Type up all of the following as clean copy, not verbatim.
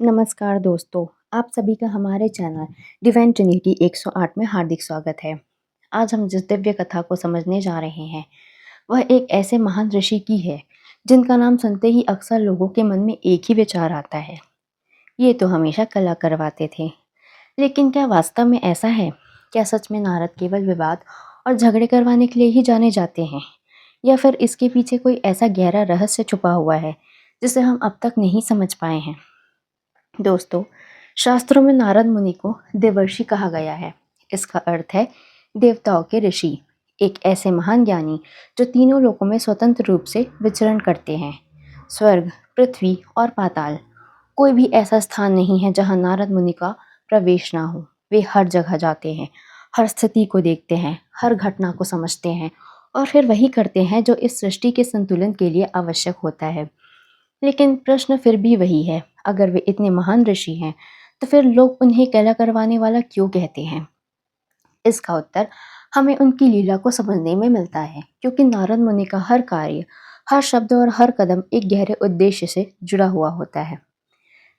नमस्कार दोस्तों, आप सभी का हमारे चैनल डिवाइन ट्रिनिटी 108 में हार्दिक स्वागत है। आज हम जिस दिव्य कथा को समझने जा रहे हैं, वह एक ऐसे महान ऋषि की है, जिनका नाम सुनते ही अक्सर लोगों के मन में एक ही विचार आता है, ये तो हमेशा कला करवाते थे। लेकिन क्या वास्तव में ऐसा है? क्या सच में नारद केवल विवाद और झगड़े करवाने के लिए ही जाने जाते हैं? या फिर इसके पीछे कोई ऐसा गहरा रहस्य छुपा हुआ है, जिसे हम अब तक नहीं समझ पाए हैं? दोस्तों, शास्त्रों में नारद मुनि को देवर्षि कहा गया है। इसका अर्थ है देवताओं के ऋषि, एक ऐसे महान ज्ञानी जो तीनों लोकों में स्वतंत्र रूप से विचरण करते हैं। स्वर्ग, पृथ्वी और पाताल, कोई भी ऐसा स्थान नहीं है जहां नारद मुनि का प्रवेश ना हो। वे हर जगह जाते हैं, हर स्थिति को देखते हैं, हर घटना को समझते हैं और फिर वही करते हैं जो इस सृष्टि के संतुलन के लिए आवश्यक होता है। लेकिन प्रश्न फिर भी वही है, अगर वे इतने महान ऋषि हैं, तो फिर लोग उन्हें कला करवाने वाला क्यों कहते हैं? इसका उत्तर हमें उनकी लीला को समझने में मिलता है, क्योंकि नारद मुनि का हर कार्य, हर शब्द और हर कदम एक गहरे उद्देश्य से जुड़ा हुआ होता है।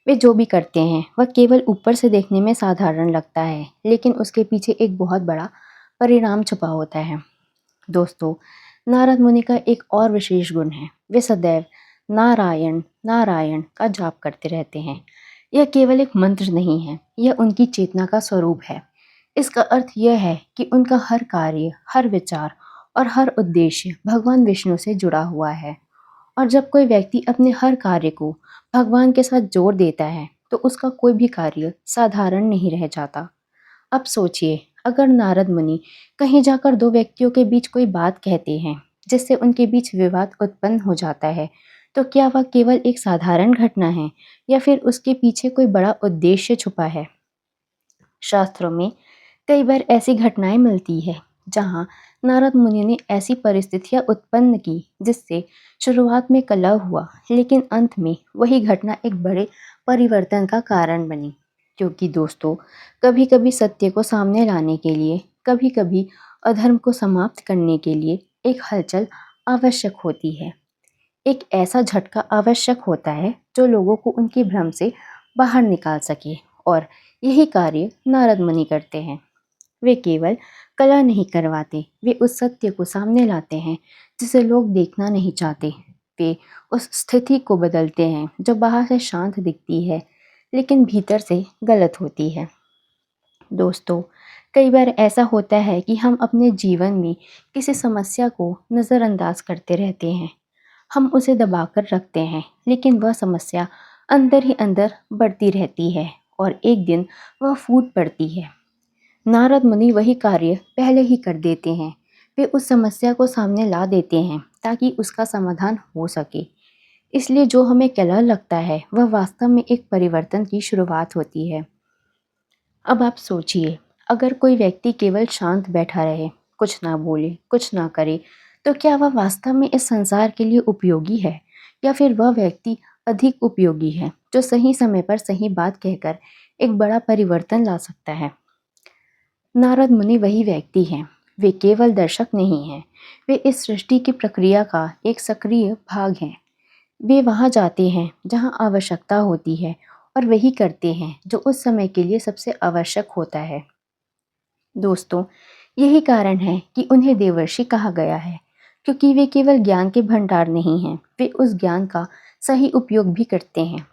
वे जो भी करते हैं, वह केवल ऊपर से देखने में साधारण लगता है, लेकिन उसके पीछे एक बहुत बड़ा परिणाम छुपा होता है। दोस्तों, नारद मुनि का एक और विशेष गुण है, वे सदैव नारायण नारायण का जाप करते रहते हैं। यह केवल एक मंत्र नहीं है, यह उनकी चेतना का स्वरूप है। इसका अर्थ यह है कि उनका हर कार्य, हर विचार और हर उद्देश्य भगवान विष्णु से जुड़ा हुआ है। और जब कोई व्यक्ति अपने हर कार्य को भगवान के साथ जोड़ देता है, तो उसका कोई भी कार्य साधारण नहीं रह जाता। अब सोचिए, अगर नारद मुनि कहीं जाकर दो व्यक्तियों के बीच कोई बात कहते हैं, जिससे उनके बीच विवाद उत्पन्न हो जाता है, तो क्या वह केवल एक साधारण घटना है या फिर उसके पीछे कोई बड़ा उद्देश्य छुपा है? शास्त्रों में कई बार ऐसी घटनाएं मिलती है जहां नारद मुनि ने ऐसी परिस्थितियां उत्पन्न की जिससे शुरुआत में कलह हुआ, लेकिन अंत में वही घटना एक बड़े परिवर्तन का कारण बनी। क्योंकि दोस्तों, कभी कभी सत्य को सामने लाने के लिए, कभी कभी अधर्म को समाप्त करने के लिए एक हलचल आवश्यक होती है। एक ऐसा झटका आवश्यक होता है जो लोगों को उनके भ्रम से बाहर निकाल सके, और यही कार्य नारद मुनि करते हैं। वे केवल कला नहीं करवाते, वे उस सत्य को सामने लाते हैं जिसे लोग देखना नहीं चाहते। वे उस स्थिति को बदलते हैं जो बाहर से शांत दिखती है, लेकिन भीतर से गलत होती है। दोस्तों, कई बार ऐसा होता है कि हम अपने जीवन में किसी समस्या को नज़रअंदाज करते रहते हैं। हम उसे दबाकर रखते हैं, लेकिन वह समस्या अंदर ही अंदर बढ़ती रहती है और एक दिन वह फूट पड़ती है। नारद मुनि वही कार्य पहले ही कर देते हैं। वे उस समस्या को सामने ला देते हैं ताकि उसका समाधान हो सके। इसलिए जो हमें कलह लगता है, वह वास्तव में एक परिवर्तन की शुरुआत होती है। अब आप सोचिए, अगर कोई व्यक्ति केवल शांत बैठा रहे, कुछ ना बोले, कुछ ना करे, तो क्या वह वास्तव में इस संसार के लिए उपयोगी है? या फिर वह व्यक्ति अधिक उपयोगी है, जो सही समय पर सही बात कहकर एक बड़ा परिवर्तन ला सकता है? नारद मुनि वही व्यक्ति हैं। वे केवल दर्शक नहीं हैं, वे इस सृष्टि की प्रक्रिया का एक सक्रिय भाग हैं। वे वहाँ जाते हैं जहाँ आवश्यकता होती है और वही करते हैं जो उस समय के लिए सबसे आवश्यक होता है। दोस्तों, यही कारण है कि उन्हें देवर्षि कहा गया है, क्योंकि वे केवल ज्ञान के भंडार नहीं हैं, वे उस ज्ञान का सही उपयोग भी करते हैं।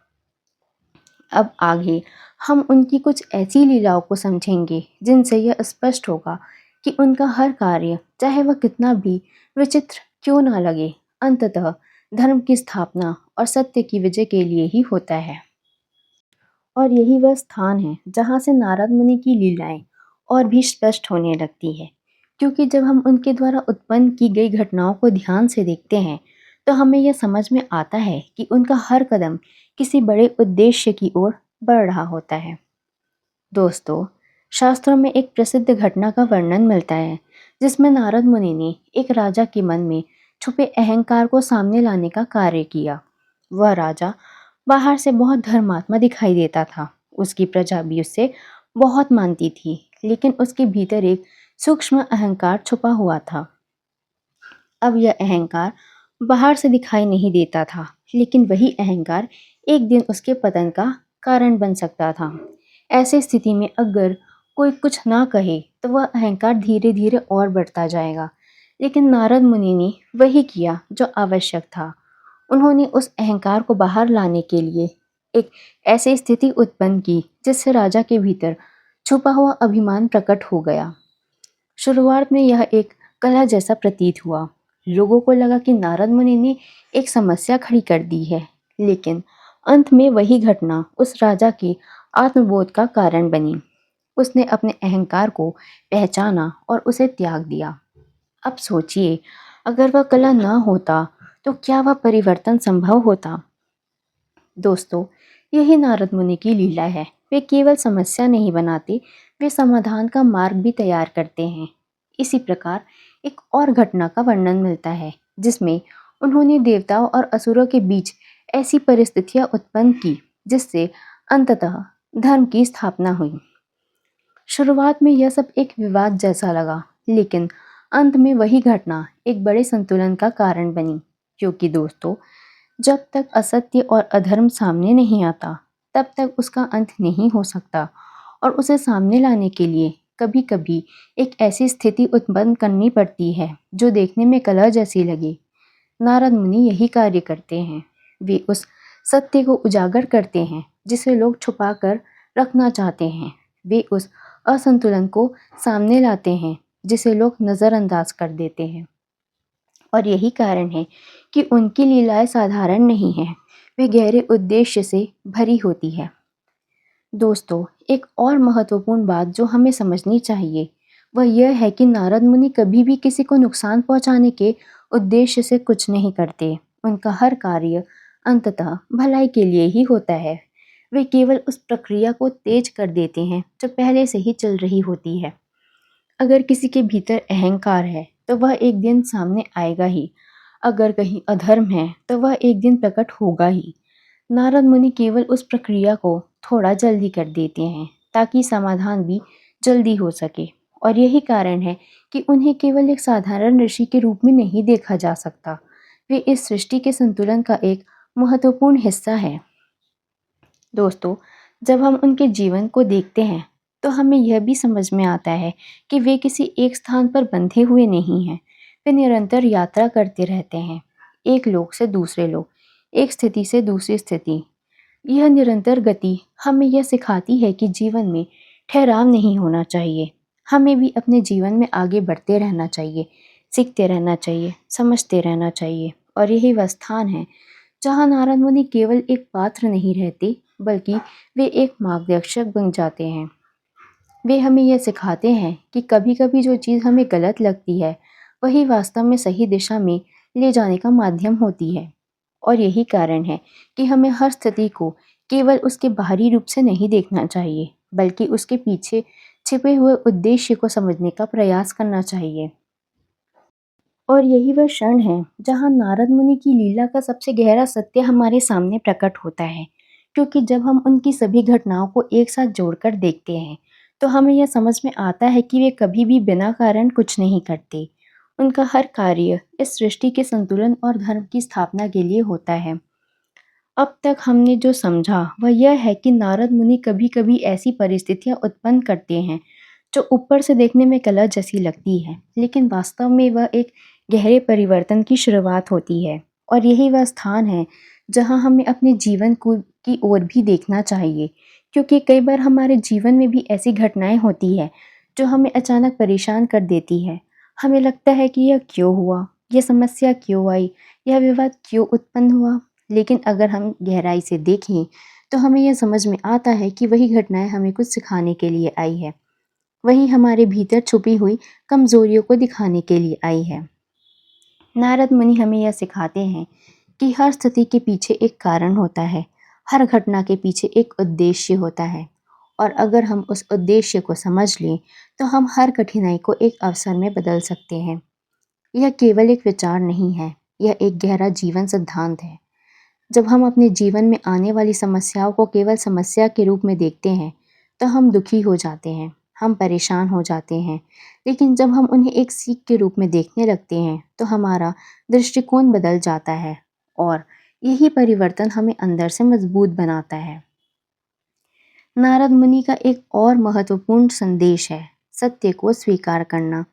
अब आगे हम उनकी कुछ ऐसी लीलाओं को समझेंगे जिनसे यह स्पष्ट होगा कि उनका हर कार्य, चाहे वह कितना भी विचित्र क्यों ना लगे, अंततः धर्म की स्थापना और सत्य की विजय के लिए ही होता है। और यही वह स्थान है जहाँ से नारद मुनि की लीलाएं और भी स्पष्ट होने लगती है, क्योंकि जब हम उनके द्वारा उत्पन्न की गई घटनाओं को ध्यान से देखते हैं, तो हमें यह समझ में आता है कि उनका हर कदम किसी बड़े उद्देश्य की ओर बढ़ रहा होता है। दोस्तों, शास्त्रों में एक प्रसिद्ध घटना का वर्णन मिलता है, जिसमें नारद मुनि ने एक राजा के मन में छुपे अहंकार को सामने लाने का कार्य किया। वह राजा बाहर से बहुत धर्मात्मा दिखाई देता था, उसकी प्रजा भी उससे बहुत मानती थी, लेकिन उसके भीतर एक सूक्ष्म अहंकार छुपा हुआ था। अब यह अहंकार बाहर से दिखाई नहीं देता था, लेकिन वही अहंकार एक दिन उसके पतन का कारण बन सकता था। ऐसी स्थिति में अगर कोई कुछ ना कहे तो वह अहंकार धीरे धीरे और बढ़ता जाएगा। लेकिन नारद मुनि ने वही किया जो आवश्यक था। उन्होंने उस अहंकार को बाहर लाने के लिए एक ऐसी स्थिति उत्पन्न की जिससे राजा के भीतर छुपा हुआ अभिमान प्रकट हो गया। शुरुआत में यह एक कला जैसा प्रतीत हुआ। लोगों को लगा कि नारद मुनि ने एक समस्या खड़ी कर दी है, लेकिन अंत में वही घटना उस राजा के आत्मबोध का कारण बनी। उसने अपने अहंकार को पहचाना और उसे त्याग दिया। अब सोचिए, अगर वह कला ना होता तो क्या वह परिवर्तन संभव होता? दोस्तों, यही नारद मुनि की लीला है। वे केवल समस्या नहीं बनाते, वे समाधान का मार्ग भी तैयार करते हैं। इसी प्रकार एक और घटना का वर्णन मिलता है जिसमें उन्होंने देवताओं और असुरों के बीच ऐसी परिस्थितियां उत्पन्न की जिससे अंततः धर्म की स्थापना हुई। शुरुआत में यह सब एक विवाद जैसा लगा, लेकिन अंत में वही घटना एक बड़े संतुलन का कारण बनी। क्योंकि दोस्तों, जब तक असत्य और अधर्म सामने नहीं आता, तब तक उसका अंत नहीं हो सकता और उसे सामने लाने के लिए कभी-कभी एक ऐसी स्थिति उत्पन्न करनी पड़ती है जो देखने में कलह जैसी लगे। नारद मुनि यही कार्य करते हैं। वे उस सत्य को उजागर करते हैं जिसे लोग छुपा कर रखना चाहते हैं। वे उस असंतुलन को सामने लाते हैं जिसे लोग नज़रअंदाज कर देते हैं। और यही कारण है कि उनकी लीलाएं साधारण नहीं हैं, वे गहरे उद्देश्य से भरी होती है। दोस्तों, एक और महत्वपूर्ण बात जो हमें समझनी चाहिए वह यह है कि नारद मुनि कभी भी किसी को नुकसान पहुंचाने के उद्देश्य से कुछ नहीं करते। उनका हर कार्य अंततः भलाई के लिए ही होता है। वे केवल उस प्रक्रिया को तेज कर देते हैं जो पहले से ही चल रही होती है। अगर किसी के भीतर अहंकार है तो वह एक दिन सामने आएगा ही। अगर कहीं अधर्म है तो वह एक दिन प्रकट होगा ही। नारद मुनि केवल उस प्रक्रिया को थोड़ा जल्दी कर देते हैं ताकि समाधान भी जल्दी हो सके। और यही कारण है कि उन्हें केवल एक साधारण ऋषि के रूप में नहीं देखा जा सकता। वे इस सृष्टि के संतुलन का एक महत्वपूर्ण हिस्सा है। दोस्तों, जब हम उनके जीवन को देखते हैं तो हमें यह भी समझ में आता है कि वे किसी एक स्थान पर बंधे हुए नहीं हैं। वे निरंतर यात्रा करते रहते हैं, एक लोक से दूसरे लोक, एक स्थिति से दूसरी स्थिति। यह निरंतर गति हमें यह सिखाती है कि जीवन में ठहराव नहीं होना चाहिए। हमें भी अपने जीवन में आगे बढ़ते रहना चाहिए, सीखते रहना चाहिए, समझते रहना चाहिए। और यही वह स्थान है जहाँ नारद मुनि केवल एक पात्र नहीं रहते, बल्कि वे एक मार्गदर्शक बन जाते हैं। वे हमें यह सिखाते हैं कि कभी-कभी जो चीज़ हमें गलत लगती है, वही वास्तव में सही दिशा में ले जाने का माध्यम होती है। और यही कारण है कि हमें हर स्थिति को केवल उसके बाहरी रूप से नहीं देखना चाहिए, बल्कि उसके पीछे छिपे हुए उद्देश्य को समझने का प्रयास करना चाहिए। और यही वह क्षण है जहाँ नारद मुनि की लीला का सबसे गहरा सत्य हमारे सामने प्रकट होता है। क्योंकि जब हम उनकी सभी घटनाओं को एक साथ जोड़कर देखते हैं तो हमें यह समझ में आता है कि वे कभी भी बिना कारण कुछ नहीं करते। उनका हर कार्य इस सृष्टि के संतुलन और धर्म की स्थापना के लिए होता है। अब तक हमने जो समझा वह यह है कि नारद मुनि कभी-कभी ऐसी परिस्थितियां उत्पन्न करते हैं जो ऊपर से देखने में कला जैसी लगती है, लेकिन वास्तव में वह एक गहरे परिवर्तन की शुरुआत होती है। और यही वह स्थान है जहां हमें अपने जीवन को की ओर भी देखना चाहिए। क्योंकि कई बार हमारे जीवन में भी ऐसी घटनाएं होती है जो हमें अचानक परेशान कर देती है। हमें लगता है कि यह क्यों हुआ, यह समस्या क्यों आई, यह विवाद क्यों उत्पन्न हुआ। लेकिन अगर हम गहराई से देखें तो हमें यह समझ में आता है कि वही घटनाएं हमें कुछ सिखाने के लिए आई है, वही हमारे भीतर छुपी हुई कमजोरियों को दिखाने के लिए आई है। नारद मुनि हमें यह सिखाते हैं कि हर स्थिति के पीछे एक कारण होता है, हर घटना के पीछे एक उद्देश्य होता है। और अगर हम उस उद्देश्य को समझ लें तो हम हर कठिनाई को एक अवसर में बदल सकते हैं। यह केवल एक विचार नहीं है, यह एक गहरा जीवन सिद्धांत है। जब हम अपने जीवन में आने वाली समस्याओं को केवल समस्या के रूप में देखते हैं तो हम दुखी हो जाते हैं, हम परेशान हो जाते हैं। लेकिन जब हम उन्हें एक सीख के रूप में देखने लगते हैं तो हमारा दृष्टिकोण बदल जाता है और यही परिवर्तन हमें अंदर से मजबूत बनाता है। नारद मुनि का एक और महत्वपूर्ण संदेश है सत्य को स्वीकार करना।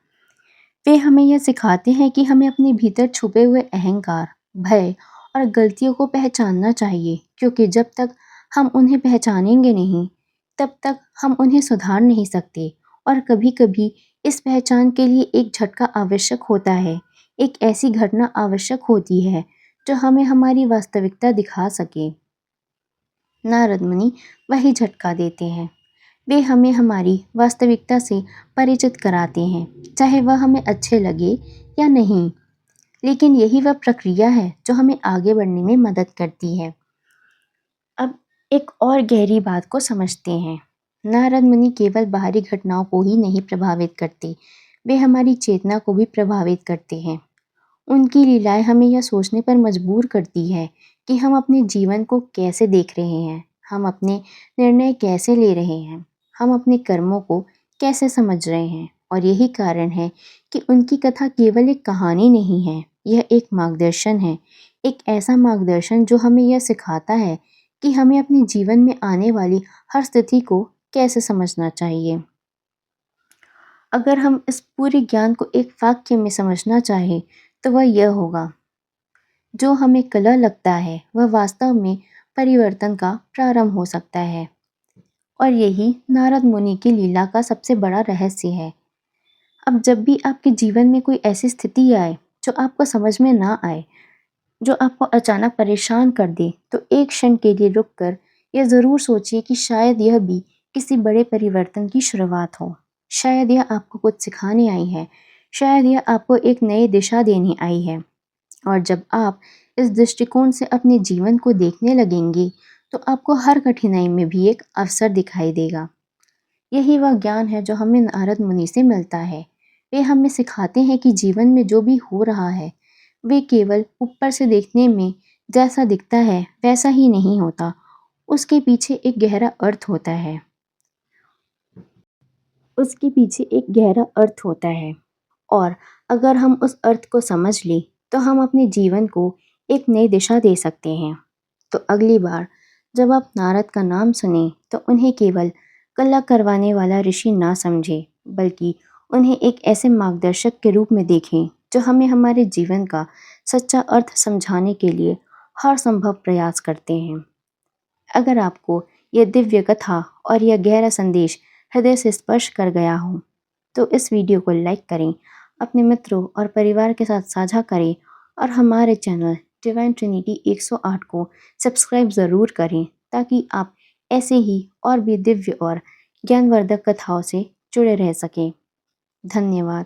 वे हमें यह सिखाते हैं कि हमें अपने भीतर छुपे हुए अहंकार, भय और गलतियों को पहचानना चाहिए, क्योंकि जब तक हम उन्हें पहचानेंगे नहीं, तब तक हम उन्हें सुधार नहीं सकते। और कभी-कभी इस पहचान के लिए एक झटका आवश्यक होता है, एक ऐसी घटना आवश्यक होती है जो हमें हमारी वास्तविकता दिखा सके। नारद मुनि वही झटका देते हैं। वे हमें हमारी वास्तविकता से परिचित कराते हैं, चाहे वह हमें अच्छे लगे या नहीं। लेकिन यही वह प्रक्रिया है जो हमें आगे बढ़ने में मदद करती है। अब एक और गहरी बात को समझते हैं। नारद मुनि केवल बाहरी घटनाओं को ही नहीं प्रभावित करते, वे हमारी चेतना को भी प्रभावित करते हैं। उनकी लीलाएं हमें यह सोचने पर मजबूर करती है कि हम अपने जीवन को कैसे देख रहे हैं, हम अपने निर्णय कैसे ले रहे हैं, हम अपने कर्मों को कैसे समझ रहे हैं। और यही कारण है कि उनकी कथा केवल एक कहानी नहीं है, यह एक मार्गदर्शन है, एक ऐसा मार्गदर्शन जो हमें यह सिखाता है कि हमें अपने जीवन में आने वाली हर स्थिति को कैसे समझना चाहिए। अगर हम इस पूरे ज्ञान को एक वाक्य में समझना चाहें, तो वह यह होगा, जो हमें कलह लगता है वह वास्तव में परिवर्तन का प्रारंभ हो सकता है। और यही नारद मुनि की लीला का सबसे बड़ा रहस्य है। अब जब भी आपके जीवन में कोई ऐसी स्थिति आए जो आपको समझ में ना आए, जो आपको अचानक परेशान कर दे, तो एक क्षण के लिए रुककर यह ज़रूर सोचिए कि शायद यह भी किसी बड़े परिवर्तन की शुरुआत हो। शायद यह आपको कुछ सिखाने आई है, शायद यह आपको एक नई दिशा देने आई है। और जब आप इस दृष्टिकोण से अपने जीवन को देखने लगेंगे, तो आपको हर कठिनाई में भी एक अवसर दिखाई देगा। यही वह ज्ञान है जो हमें नारद मुनि से मिलता है। वे हमें सिखाते हैं कि जीवन में जो भी हो रहा है, वे केवल ऊपर से देखने में जैसा दिखता है वैसा ही नहीं होता। उसके पीछे एक गहरा अर्थ होता है। उसके पीछे एक गहरा अर्थ होता है। और अगर हम उस अर्थ को समझ लें, तो हम अपने जीवन को एक नई दिशा दे सकते हैं। तो अगली बार जब आप नारद का नाम सुनें, तो उन्हें केवल कलह करवाने वाला ऋषि ना समझें, बल्कि उन्हें एक ऐसे मार्गदर्शक के रूप में देखें जो हमें हमारे जीवन का सच्चा अर्थ समझाने के लिए हर संभव प्रयास करते हैं। अगर आपको यह दिव्य कथा और यह गहरा संदेश हृदय से स्पर्श कर गया हो, तो इस वीडियो को लाइक करें, अपने मित्रों और परिवार के साथ साझा करें और हमारे चैनल डिवाइन ट्रिनिटी 108 को सब्सक्राइब ज़रूर करें, ताकि आप ऐसे ही और भी दिव्य और ज्ञानवर्धक कथाओं से जुड़े रह सकें। धन्यवाद।